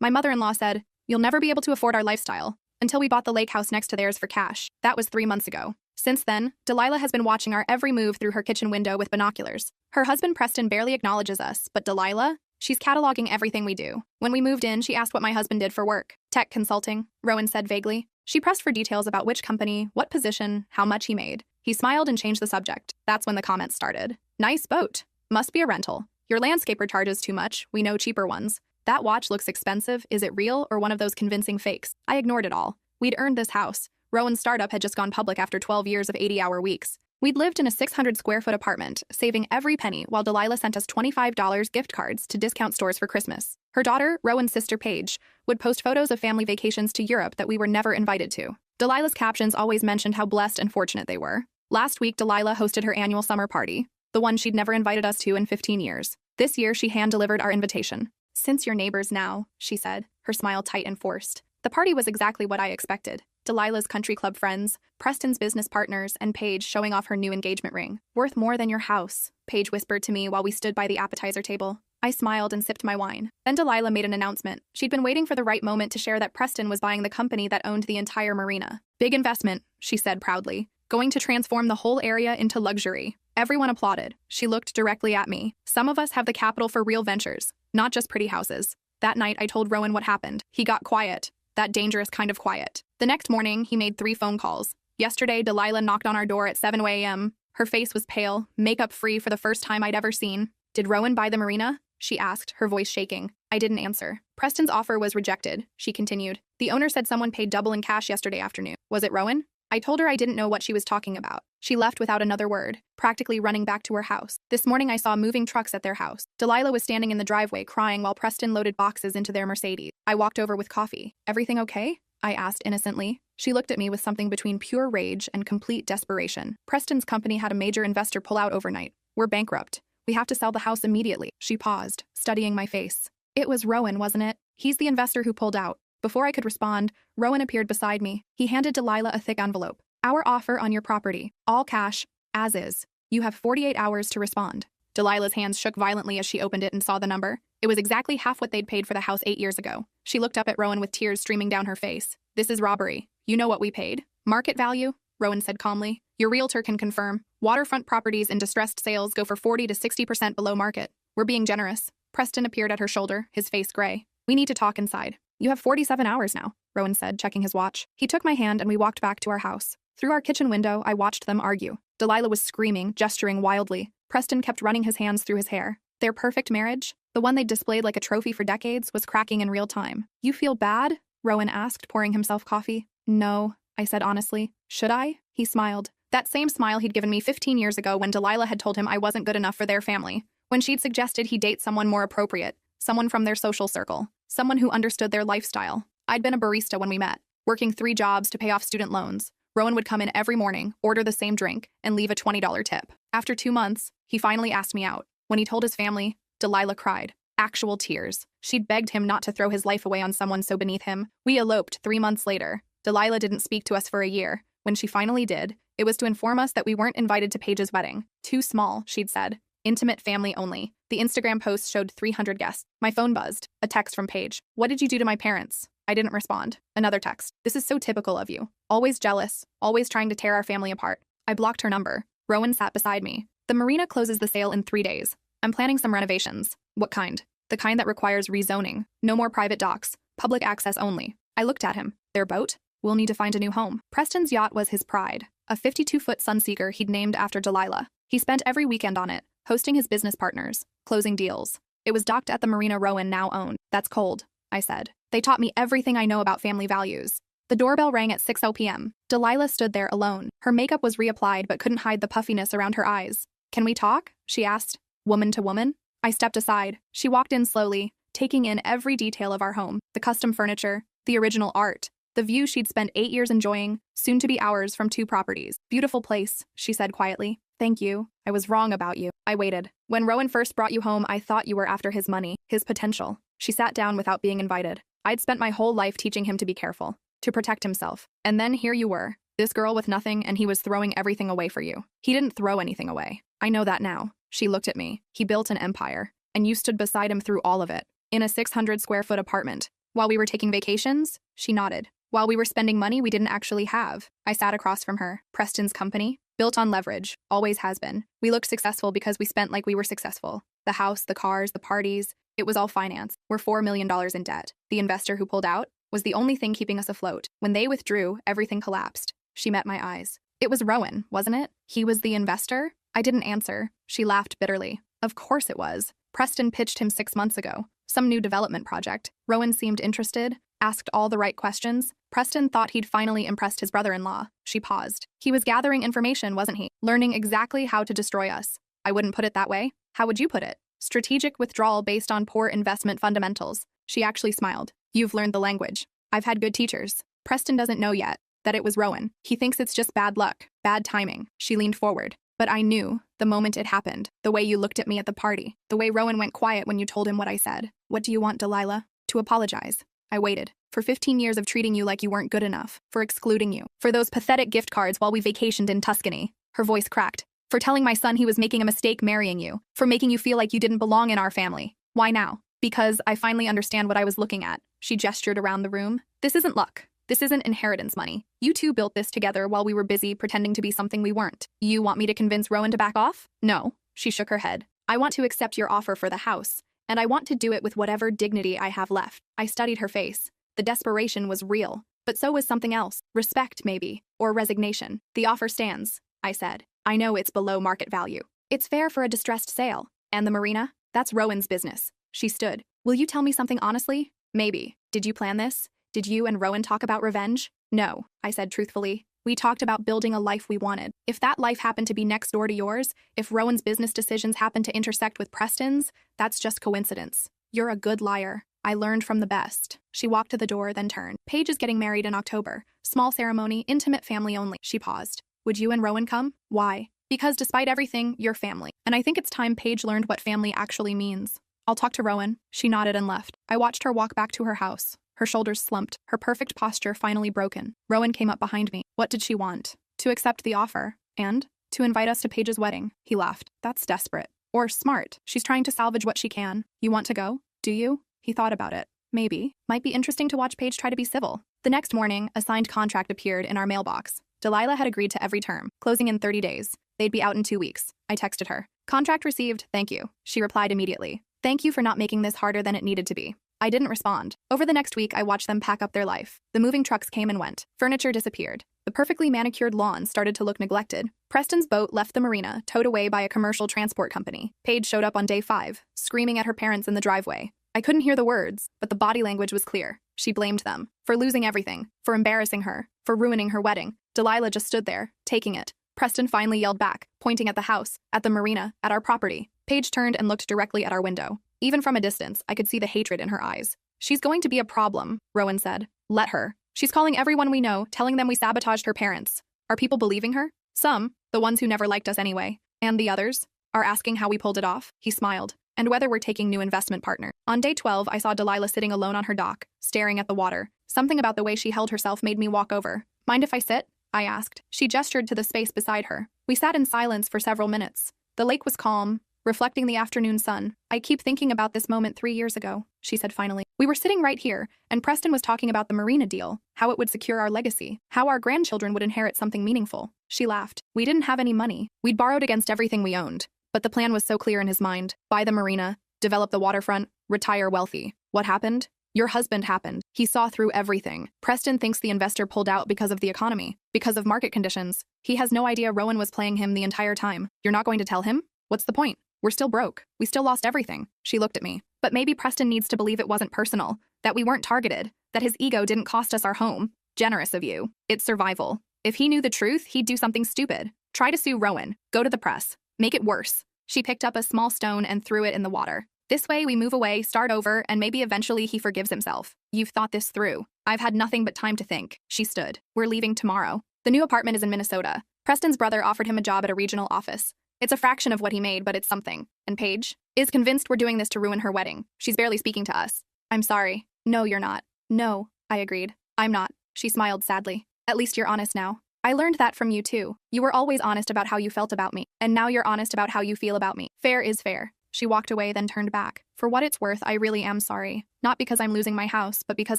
My mother-in-law said, "You'll never be able to afford our lifestyle," until we bought the lake house next to theirs for cash. That was 3 months ago. Since then, Delilah has been watching our every move through her kitchen window with binoculars. Her husband Preston barely acknowledges us, but Delilah? She's cataloging everything we do. When we moved in, she asked what my husband did for work. Tech consulting, Rowan said vaguely. She pressed for details about which company, what position, how much he made. He smiled and changed the subject. That's when the comments started. Nice boat. Must be a rental. Your landscaper charges too much. We know cheaper ones. That watch looks expensive. Is it real or one of those convincing fakes? I ignored it all. We'd earned this house. Rowan's startup had just gone public after 12 years of 80-hour weeks. We'd lived in a 600-square-foot apartment, saving every penny while Delilah sent us $25 gift cards to discount stores for Christmas. Her daughter, Rowan's sister Paige, would post photos of family vacations to Europe that we were never invited to. Delilah's captions always mentioned how blessed and fortunate they were. Last week, Delilah hosted her annual summer party, the one she'd never invited us to in 15 years. This year, she hand-delivered our invitation. "Since you're neighbors now," she said, her smile tight and forced. The party was exactly what I expected. Delilah's country club friends, Preston's business partners, and Paige showing off her new engagement ring. "Worth more than your house," Paige whispered to me while we stood by the appetizer table. I smiled and sipped my wine. Then Delilah made an announcement. She'd been waiting for the right moment to share that Preston was buying the company that owned the entire marina. "Big investment," she said proudly. "Going to transform the whole area into luxury." Everyone applauded. She looked directly at me. "Some of us have the capital for real ventures, not just pretty houses." That night, I told Rowan what happened. He got quiet. That dangerous kind of quiet. The next morning, he made 3 phone calls. Yesterday, Delilah knocked on our door at 7 a.m. Her face was pale, makeup-free for the first time I'd ever seen. "Did Rowan buy the marina?" she asked, her voice shaking. I didn't answer. "Preston's offer was rejected," she continued. "The owner said someone paid double in cash yesterday afternoon. Was it Rowan?" I told her I didn't know what she was talking about. She left without another word, practically running back to her house. This morning I saw moving trucks at their house. Delilah was standing in the driveway crying while Preston loaded boxes into their Mercedes. I walked over with coffee. "Everything okay?" I asked innocently. She looked at me with something between pure rage and complete desperation. "Preston's company had a major investor pull out overnight. We're bankrupt. We have to sell the house immediately." She paused, studying my face. "It was Rowan, wasn't it? He's the investor who pulled out." Before I could respond, Rowan appeared beside me. He handed Delilah a thick envelope. "Our offer on your property. All cash, as is. You have 48 hours to respond." Delilah's hands shook violently as she opened it and saw the number. It was exactly half what they'd paid for the house 8 years ago. She looked up at Rowan with tears streaming down her face. "This is robbery. You know what we paid." "Market value," Rowan said calmly. "Your realtor can confirm. Waterfront properties in distressed sales go for 40 to 60% below market. We're being generous." Preston appeared at her shoulder, his face gray. "We need to talk inside." "You have 47 hours now," Rowan said, checking his watch. He took my hand and we walked back to our house. Through our kitchen window, I watched them argue. Delilah was screaming, gesturing wildly. Preston kept running his hands through his hair. Their perfect marriage, the one they'd displayed like a trophy for decades, was cracking in real time. "You feel bad?" Rowan asked, pouring himself coffee. "No," I said honestly. "Should I?" He smiled. That same smile he'd given me 15 years ago when Delilah had told him I wasn't good enough for their family. When she'd suggested he date someone more appropriate, someone from their social circle, someone who understood their lifestyle. I'd been a barista when we met, working 3 jobs to pay off student loans. Rowan would come in every morning, order the same drink, and leave a $20 tip. After 2 months, he finally asked me out. When he told his family, Delilah cried. Actual tears. She'd begged him not to throw his life away on someone so beneath him. We eloped 3 months later. Delilah didn't speak to us for a year. When she finally did, it was to inform us that we weren't invited to Paige's wedding. "Too small," she'd said. "Intimate family only." The Instagram post showed 300 guests. My phone buzzed. A text from Paige. "What did you do to my parents?" I didn't respond. Another text. "This is so typical of you. Always jealous, always trying to tear our family apart." I blocked her number. Rowan sat beside me. "The marina closes the sale in 3 days. I'm planning some renovations." "What kind?" "The kind that requires rezoning. No more private docks. Public access only." I looked at him. "Their boat? We'll need to find a new home." Preston's yacht was his pride. A 52-foot Sunseeker he'd named after Delilah. He spent every weekend on it, hosting his business partners, closing deals. It was docked at the marina Rowan now owned. "That's cold," I said. "They taught me everything I know about family values." The doorbell rang at 6 p.m. Delilah stood there alone. Her makeup was reapplied but couldn't hide the puffiness around her eyes. "Can we talk?" she asked, woman to woman. I stepped aside. She walked in slowly, taking in every detail of our home, the custom furniture, the original art, the view she'd spent 8 years enjoying, soon to be ours from 2 properties. "Beautiful place," she said quietly. "Thank you. I was wrong about you." I waited. "When Rowan first brought you home, I thought you were after his money, his potential." She sat down without being invited. I'd spent my whole life teaching him to be careful, to protect himself. And then here you were, this girl with nothing, and he was throwing everything away for you. He didn't throw anything away. I know that now. She looked at me. He built an empire, and you stood beside him through all of it, in a 600-square-foot apartment. While we were taking vacations? She nodded. While we were spending money we didn't actually have. I sat across from her. Preston's company? Built on leverage. Always has been. We looked successful because we spent like we were successful. The house, the cars, the parties. It was all finance. We're $4 million in debt. The investor who pulled out was the only thing keeping us afloat. When they withdrew, everything collapsed. She met my eyes. It was Rowan, wasn't it? He was the investor? I didn't answer. She laughed bitterly. Of course it was. Preston pitched him 6 months ago. Some new development project. Rowan seemed interested, asked all the right questions. Preston thought he'd finally impressed his brother-in-law. She paused. He was gathering information, wasn't he? Learning exactly how to destroy us. I wouldn't put it that way. How would you put it? Strategic withdrawal based on poor investment fundamentals. She actually smiled. You've learned the language. I've had good teachers. Preston doesn't know yet that it was Rowan. He thinks it's just bad luck, bad timing. She leaned forward. But I knew, the moment it happened, the way you looked at me at the party, the way Rowan went quiet when you told him what I said. What do you want, Delilah? To apologize. I waited. For 15 years of treating you like you weren't good enough. For excluding you. For those pathetic gift cards while we vacationed in Tuscany. Her voice cracked. For telling my son he was making a mistake marrying you. For making you feel like you didn't belong in our family. Why now? Because I finally understand what I was looking at. She gestured around the room. This isn't luck. This isn't inheritance money. You two built this together while we were busy pretending to be something we weren't. You want me to convince Rowan to back off? No. She shook her head. I want to accept your offer for the house, and I want to do it with whatever dignity I have left. I studied her face. The desperation was real, but so was something else. Respect, maybe, or resignation. The offer stands, I said. I know it's below market value. It's fair for a distressed sale. And the marina? That's Rowan's business. She stood. Will you tell me something honestly? Maybe. Did you plan this? Did you and Rowan talk about revenge? No, I said truthfully. We talked about building a life we wanted. If that life happened to be next door to yours, if Rowan's business decisions happened to intersect with Preston's, that's just coincidence. You're a good liar. I learned from the best. She walked to the door, then turned. Paige is getting married in October. Small ceremony, intimate family only. She paused. Would you and Rowan come? Why? Because despite everything, you're family. And I think it's time Paige learned what family actually means. I'll talk to Rowan. She nodded and left. I watched her walk back to her house. Her shoulders slumped, her perfect posture finally broken. Rowan came up behind me. What did she want? To accept the offer. And? To invite us to Paige's wedding. He laughed. That's desperate. Or smart. She's trying to salvage what she can. You want to go? Do you? He thought about it. Maybe. Might be interesting to watch Paige try to be civil. The next morning, a signed contract appeared in our mailbox. Delilah had agreed to every term, closing in 30 days. They'd be out in 2 weeks. I texted her. Contract received, thank you. She replied immediately. Thank you for not making this harder than it needed to be. I didn't respond. Over the next week, I watched them pack up their life. The moving trucks came and went. Furniture disappeared. The perfectly manicured lawn started to look neglected. Preston's boat left the marina, towed away by a commercial transport company. Paige showed up on day 5, screaming at her parents in the driveway. I couldn't hear the words, but the body language was clear. She blamed them. For losing everything. For embarrassing her. For ruining her wedding. Delilah just stood there, taking it. Preston finally yelled back, pointing at the house, at the marina, at our property. Paige turned and looked directly at our window. Even from a distance, I could see the hatred in her eyes. She's going to be a problem, Rowan said. Let her. She's calling everyone we know, telling them we sabotaged her parents. Are people believing her? Some, the ones who never liked us anyway. And the others, are asking how we pulled it off. He smiled. And whether we're taking new investment partner. On day 12, I saw Delilah sitting alone on her dock, staring at the water. Something about the way she held herself made me walk over. Mind if I sit? I asked. She gestured to the space beside her. We sat in silence for several minutes. The lake was calm, reflecting the afternoon sun. I keep thinking about this moment 3 years ago, she said finally. We were sitting right here, and Preston was talking about the marina deal, how it would secure our legacy, how our grandchildren would inherit something meaningful. She laughed. We didn't have any money. We'd borrowed against everything we owned. But the plan was so clear in his mind. Buy the marina, develop the waterfront, retire wealthy. What happened? Your husband happened. He saw through everything. Preston thinks the investor pulled out because of the economy, because of market conditions. He has no idea Rowan was playing him the entire time. You're not going to tell him? What's the point? We're still broke. We still lost everything. She looked at me. But maybe Preston needs to believe it wasn't personal, that we weren't targeted, that his ego didn't cost us our home. Generous of you. It's survival. If he knew the truth, he'd do something stupid. Try to sue Rowan. Go to the press. Make it worse. She picked up a small stone and threw it in the water. This way we move away, start over, and maybe eventually he forgives himself. You've thought this through. I've had nothing but time to think. She stood. We're leaving tomorrow. The new apartment is in Minnesota. Preston's brother offered him a job at a regional office. It's a fraction of what he made, but it's something. And Paige is convinced we're doing this to ruin her wedding. She's barely speaking to us. I'm sorry. No, you're not. No, I agreed. I'm not. She smiled sadly. At least you're honest now. I learned that from you too. You were always honest about how you felt about me. And now you're honest about how you feel about me. Fair is fair. She walked away, then turned back. For what it's worth, I really am sorry. Not because I'm losing my house, but because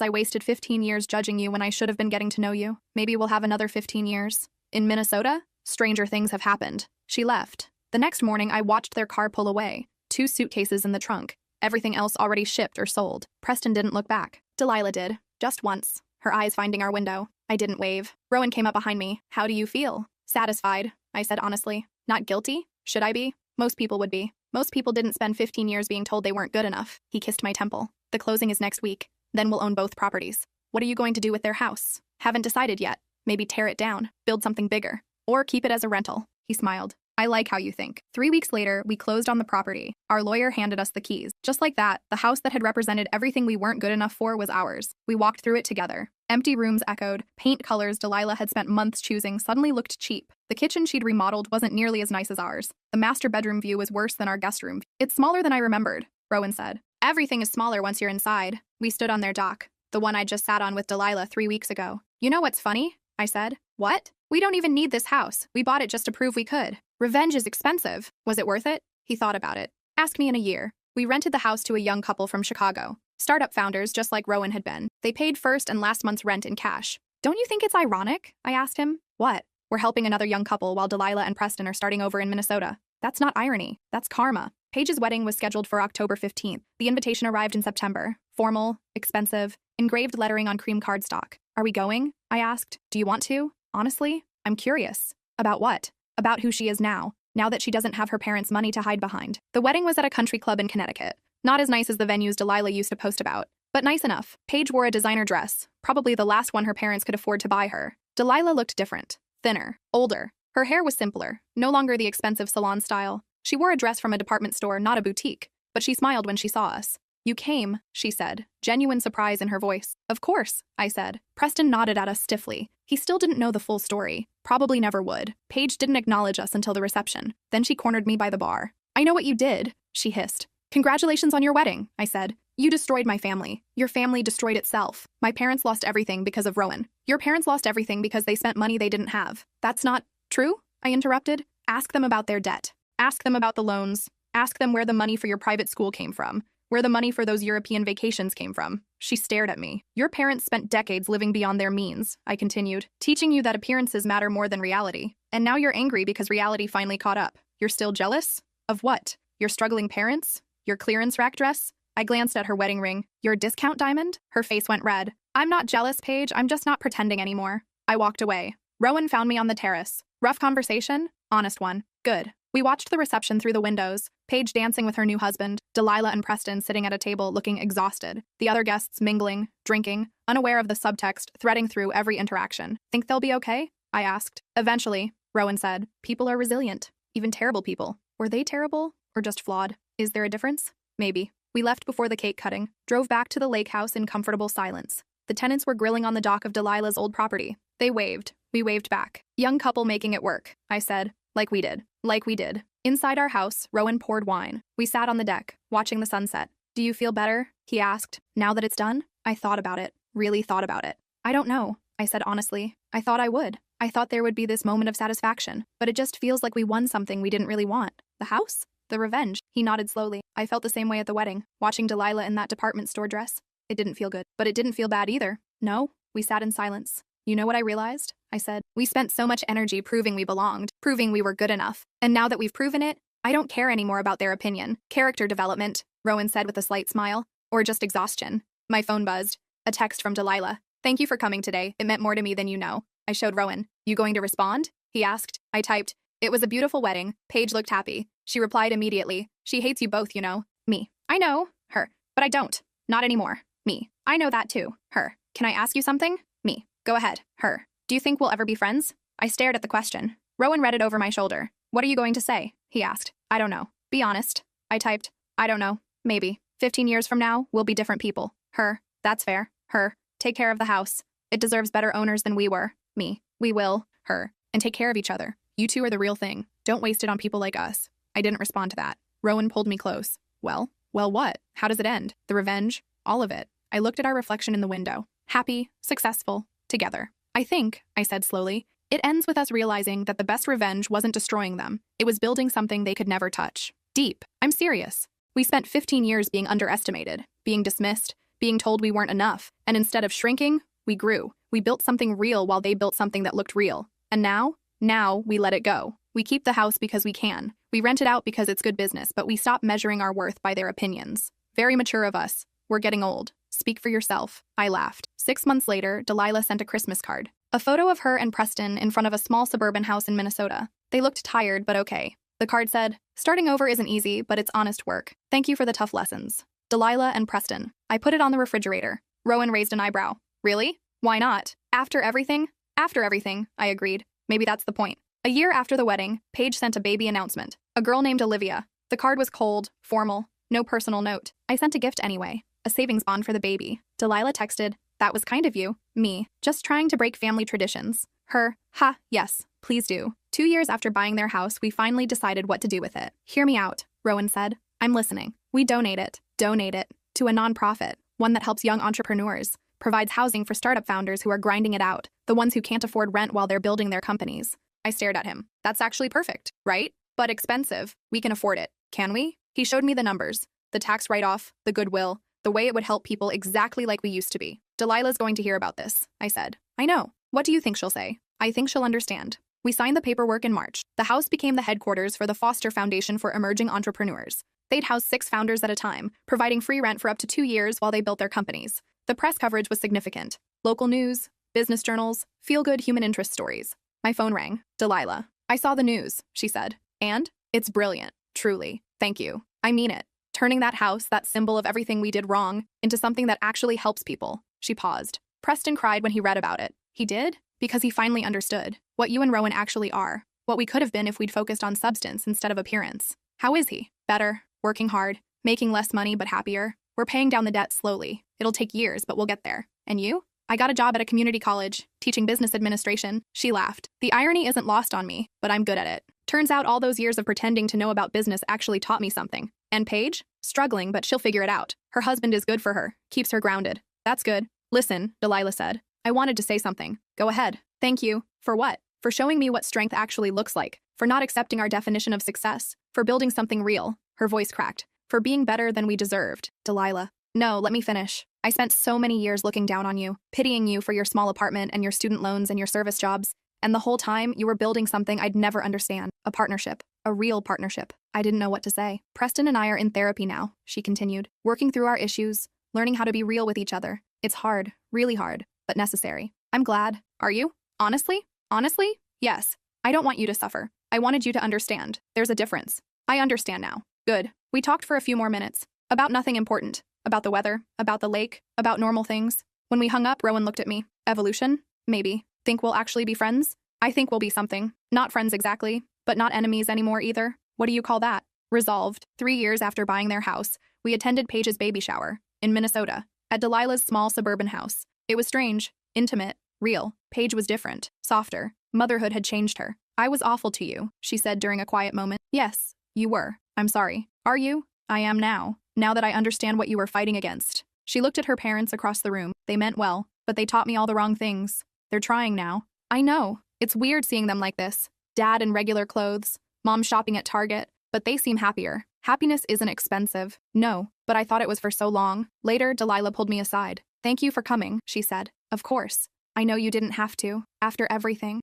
I wasted 15 years judging you when I should have been getting to know you. Maybe we'll have another 15 years. In Minnesota, stranger things have happened. She left. The next morning, I watched their car pull away. 2 suitcases in the trunk. Everything else already shipped or sold. Preston didn't look back. Delilah did. Just once. Her eyes finding our window. I didn't wave. Rowan came up behind me. How do you feel? Satisfied, I said honestly. Not guilty? Should I be? Most people would be. Most people didn't spend 15 years being told they weren't good enough. He kissed my temple. The closing is next week. Then we'll own both properties. What are you going to do with their house? Haven't decided yet. Maybe tear it down, build something bigger, or keep it as a rental. He smiled. I like how you think. 3 weeks later, we closed on the property. Our lawyer handed us the keys. Just like that, the house that had represented everything we weren't good enough for was ours. We walked through it together. Empty rooms echoed. Paint colors Delilah had spent months choosing suddenly looked cheap. The kitchen she'd remodeled wasn't nearly as nice as ours. The master bedroom view was worse than our guest room. It's smaller than I remembered, Rowan said. Everything is smaller once you're inside. We stood on their dock, the one I just sat on with Delilah 3 weeks ago. You know what's funny? I said. What? We don't even need this house. We bought it just to prove we could. Revenge is expensive. Was it worth it? He thought about it. Ask me in a year. We rented the house to a young couple from Chicago. Startup founders, just like Rowan had been. They paid first and last month's rent in cash. Don't you think it's ironic? I asked him. What? We're helping another young couple while Delilah and Preston are starting over in Minnesota. That's not irony. That's karma. Paige's wedding was scheduled for October 15th. The invitation arrived in September. Formal, expensive, engraved lettering on cream cardstock. Are we going? I asked. Do you want to? Honestly, I'm curious. About what? About who she is now that she doesn't have her parents' money to hide behind. The wedding was at a country club in Connecticut. Not as nice as the venues Delilah used to post about, but nice enough. Paige wore a designer dress, probably the last one her parents could afford to buy her. Delilah looked different, thinner, older. Her hair was simpler, no longer the expensive salon style. She wore a dress from a department store, not a boutique, but she smiled when she saw us. You came, she said, genuine surprise in her voice. Of course, I said. Preston nodded at us stiffly. He still didn't know the full story. Probably never would. Paige didn't acknowledge us until the reception. Then she cornered me by the bar. I know what you did, she hissed. Congratulations on your wedding, I said. You destroyed my family. Your family destroyed itself. My parents lost everything because of Rowan. Your parents lost everything because they spent money they didn't have. That's not true, I interrupted. Ask them about their debt. Ask them about the loans. Ask them where the money for your private school came from. Where the money for those European vacations came from. She stared at me. Your parents spent decades living beyond their means, I continued, teaching you that appearances matter more than reality. And now you're angry because reality finally caught up. You're still jealous? Of what? Your struggling parents? Your clearance rack dress? I glanced at her wedding ring. Your discount diamond? Her face went red. I'm not jealous, Paige. I'm just not pretending anymore. I walked away. Rowan found me on the terrace. Rough conversation? Honest one. Good. We watched the reception through the windows, Paige dancing with her new husband, Delilah and Preston sitting at a table looking exhausted, the other guests mingling, drinking, unaware of the subtext threading through every interaction. Think they'll be okay? I asked. Eventually, Rowan said. People are resilient. Even terrible people. Were they terrible or just flawed? Is there a difference? Maybe. We left before the cake cutting, drove back to the lake house in comfortable silence. The tenants were grilling on the dock of Delilah's old property. They waved. We waved back. Young couple making it work, I said. Like we did. Like we did. Inside our house, Rowan poured wine. We sat on the deck, watching the sunset. Do you feel better? He asked. Now that it's done? I thought about it. Really thought about it. I don't know, I said honestly. I thought I would. I thought there would be this moment of satisfaction, but it just feels like we won something we didn't really want. The house? The revenge. He nodded slowly. I felt the same way at the wedding, watching Delilah in that department store dress. It didn't feel good, but it didn't feel bad either. No, we sat in silence. You know what I realized? I said. We spent so much energy proving we belonged, proving we were good enough. And now that we've proven it, I don't care anymore about their opinion. Character development, Rowan said with a slight smile. Or just exhaustion. My phone buzzed. A text from Delilah. Thank you for coming today. It meant more to me than you know. I showed Rowan. You going to respond? He asked. I typed. It was a beautiful wedding. Paige looked happy. She replied immediately. She hates you both, you know. Me. I know. Her. But I don't. Not anymore. Me. I know that too. Her. Can I ask you something? Me. Go ahead. Her. Do you think we'll ever be friends? I stared at the question. Rowan read it over my shoulder. What are you going to say? He asked. I don't know. Be honest. I typed. I don't know. Maybe. 15 years from now, we'll be different people. Her. That's fair. Her. Take care of the house. It deserves better owners than we were. Me. We will. Her. And take care of each other. You two are the real thing. Don't waste it on people like us. I didn't respond to that. Rowan pulled me close. Well what? How does it end? The revenge? All of it. I looked at our reflection in the window. Happy, successful, together. I think, I said slowly, it ends with us realizing that the best revenge wasn't destroying them. It was building something they could never touch. Deep. I'm serious. We spent 15 years being underestimated, being dismissed, being told we weren't enough, and instead of shrinking, we grew. We built something real while they built something that looked real. And now, we let it go. We keep the house because we can. We rent it out because it's good business, but we stop measuring our worth by their opinions. Very mature of us. We're getting old. Speak for yourself. I laughed. 6 months later, Delilah sent a Christmas card. A photo of her and Preston in front of a small suburban house in Minnesota. They looked tired, but okay. The card said, "Starting over isn't easy, but it's honest work. Thank you for the tough lessons. Delilah and Preston." I put it on the refrigerator. Rowan raised an eyebrow. Really? Why not? After everything? After everything, I agreed. Maybe that's the point. A year after the wedding, Paige sent a baby announcement. A girl named Olivia. The card was cold, formal, no personal note. I sent a gift anyway. A savings bond for the baby. Delilah texted, "That was kind of you." Me, just trying to break family traditions. Her, "Ha, yes, please do." 2 years after buying their house, we finally decided what to do with it. "Hear me out," Rowan said. "I'm listening. We donate it to a nonprofit, one that helps young entrepreneurs, provides housing for startup founders who are grinding it out, the ones who can't afford rent while they're building their companies." I stared at him. "That's actually perfect, right? But expensive. We can afford it, can we?" He showed me the numbers, the tax write-off, the goodwill, the way it would help people exactly like we used to be. "Delilah's going to hear about this," I said. "I know. What do you think she'll say?" "I think she'll understand." We signed the paperwork in March. The house became the headquarters for the Foster Foundation for Emerging Entrepreneurs. They'd house 6 founders at a time, providing free rent for up to 2 years while they built their companies. The press coverage was significant. Local news, business journals, feel-good human interest stories. My phone rang. "Delilah. I saw the news," she said. "And? It's brilliant. Truly. Thank you. I mean it. Turning that house, that symbol of everything we did wrong, into something that actually helps people." She paused. "Preston cried when he read about it." "He did?" "Because he finally understood what you and Rowan actually are, what we could have been if we'd focused on substance instead of appearance." "How is he?" "Better, working hard, making less money but happier. We're paying down the debt slowly. It'll take years, but we'll get there." "And you?" "I got a job at a community college, teaching business administration." She laughed. "The irony isn't lost on me, but I'm good at it. Turns out all those years of pretending to know about business actually taught me something." "And Paige?" "Struggling, but she'll figure it out. Her husband is good for her, keeps her grounded." "That's good." "Listen," Delilah said. "I wanted to say something." "Go ahead." "Thank you." "For what?" "For showing me what strength actually looks like. For not accepting our definition of success. For building something real." Her voice cracked. "For being better than we deserved." "Delilah." "No, let me finish. I spent so many years looking down on you, pitying you for your small apartment and your student loans and your service jobs. And the whole time, you were building something I'd never understand. A partnership. A real partnership." I didn't know what to say. "Preston and I are in therapy now," she continued. "Working through our issues, learning how to be real with each other. It's hard, really hard, but necessary." "I'm glad." "Are you?" "Honestly? Honestly? Yes. I don't want you to suffer. I wanted you to understand. There's a difference." "I understand now." "Good." We talked for a few more minutes. About nothing important. About the weather, about the lake, about normal things. When we hung up, Rowan looked at me. "Evolution? Maybe. Think we'll actually be friends?" "I think we'll be something. Not friends exactly, but not enemies anymore either." "What do you call that?" "Resolved." 3 years after buying their house, we attended Paige's baby shower in Minnesota, at Delilah's small suburban house. It was strange, intimate, real. Paige was different, softer. Motherhood had changed her. "I was awful to you," she said during a quiet moment. "Yes, you were. I'm sorry." "Are you?" "I am now that I understand what you were fighting against." She looked at her parents across the room. "They meant well, but they taught me all the wrong things. They're trying now." "I know. It's weird seeing them like this. Dad in regular clothes, Mom shopping at Target, but they seem happier. Happiness isn't expensive." "No, but I thought it was for so long." Later, Delilah pulled me aside. "Thank you for coming," she said. "Of course. I know you didn't have to. After everything,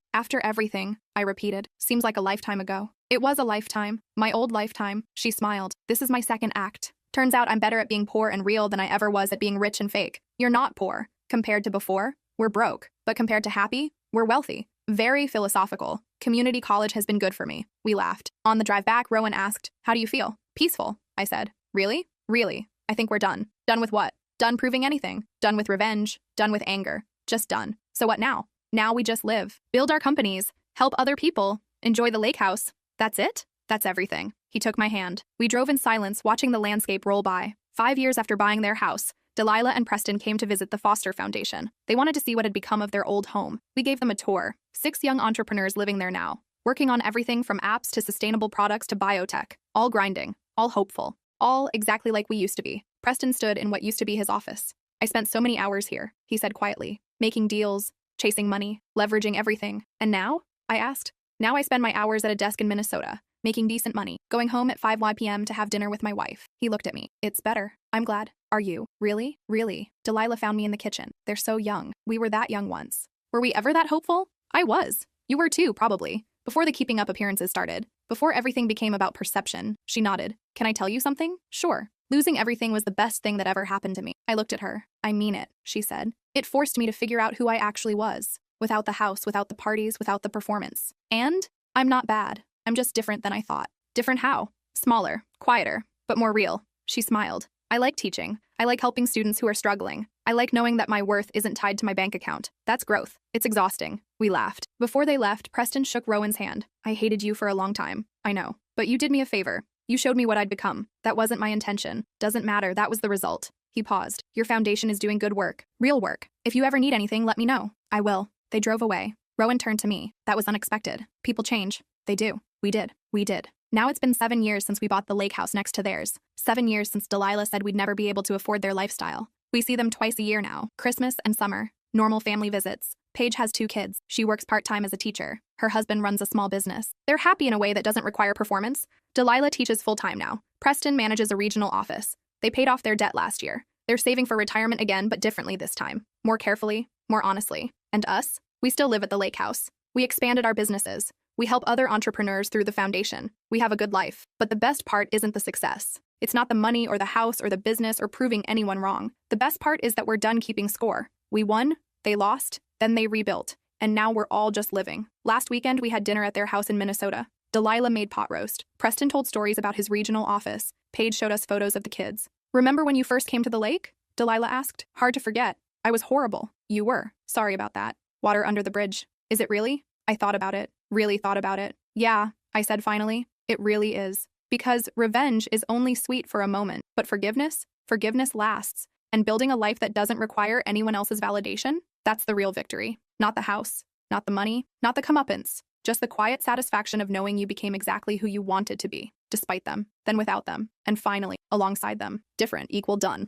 I repeated. "Seems like a lifetime ago." "It was a lifetime. My old lifetime." She smiled. "This is my second act. Turns out I'm better at being poor and real than I ever was at being rich and fake." "You're not poor. Compared to before, we're broke. But compared to happy, we're wealthy." Very philosophical. Community college has been good for me. We laughed. On the drive back, Rowan asked, "How do you feel?" "Peaceful," I said. "Really?" "Really. I think we're done." "Done with what?" "Done proving anything. Done with revenge. Done with anger. Just done." "So what now?" "Now we just live. Build our companies. Help other people. Enjoy the lake house." "That's it?" "That's everything." He took my hand. We drove in silence, watching the landscape roll by. 5 years after buying their house, Delilah and Preston came to visit the Foster Foundation. They wanted to see what had become of their old home. We gave them a tour. 6 young entrepreneurs living there now, working on everything from apps to sustainable products to biotech. All grinding, all hopeful, all exactly like we used to be. Preston stood in what used to be his office. "I spent so many hours here," he said quietly, "making deals, chasing money, leveraging everything. And now?" I asked. "Now I spend my hours at a desk in Minnesota, making decent money, going home at 5 p.m. to have dinner with my wife. He looked at me. It's better. I'm glad. Are you? Really? Really? Delilah found me in the kitchen. They're so young. We were that young once. Were we ever that hopeful? I was. You were too, probably. Before the keeping up appearances started. Before everything became about perception. She nodded. Can I tell you something? Sure. Losing everything was the best thing that ever happened to me. I looked at her. I mean it, she said. It forced me to figure out who I actually was. Without the house, without the parties, without the performance. And I'm not bad. I'm just different than I thought. Different how? Smaller, quieter, but more real. She smiled. I like teaching. I like helping students who are struggling. I like knowing that my worth isn't tied to my bank account. That's growth. It's exhausting. We laughed. Before they left, Preston shook Rowan's hand. I hated you for a long time. I know. But you did me a favor. You showed me what I'd become. That wasn't my intention. Doesn't matter. That was the result. He paused. Your foundation is doing good work. Real work. If you ever need anything, let me know. I will. They drove away. Rowan turned to me. That was unexpected. People change. They do. We did. We did. Now it's been 7 years since we bought the lake house next to theirs. 7 years since Delilah said we'd never be able to afford their lifestyle. We see them twice a year now, Christmas and summer. Normal family visits. Paige has 2 kids. She works part-time as a teacher. Her husband runs a small business. They're happy in a way that doesn't require performance. Delilah teaches full-time now. Preston manages a regional office. They paid off their debt last year. They're saving for retirement again, but differently this time. More carefully, more honestly. And us? We still live at the lake house. We expanded our businesses. We help other entrepreneurs through the foundation. We have a good life. But the best part isn't the success. It's not the money or the house or the business or proving anyone wrong. The best part is that we're done keeping score. We won, they lost, then they rebuilt. And now we're all just living. Last weekend, we had dinner at their house in Minnesota. Delilah made pot roast. Preston told stories about his regional office. Paige showed us photos of the kids. Remember when you first came to the lake? Delilah asked. Hard to forget. I was horrible. You were. Sorry about that. Water under the bridge. Is it really? I thought about it. Really thought about it. Yeah, I said finally. It really is. Because revenge is only sweet for a moment, but forgiveness lasts. And building a life that doesn't require anyone else's validation, that's the real victory. Not the house, not the money, not the comeuppance. Just the quiet satisfaction of knowing you became exactly who you wanted to be, despite them, then without them, and finally, alongside them. Different equal done.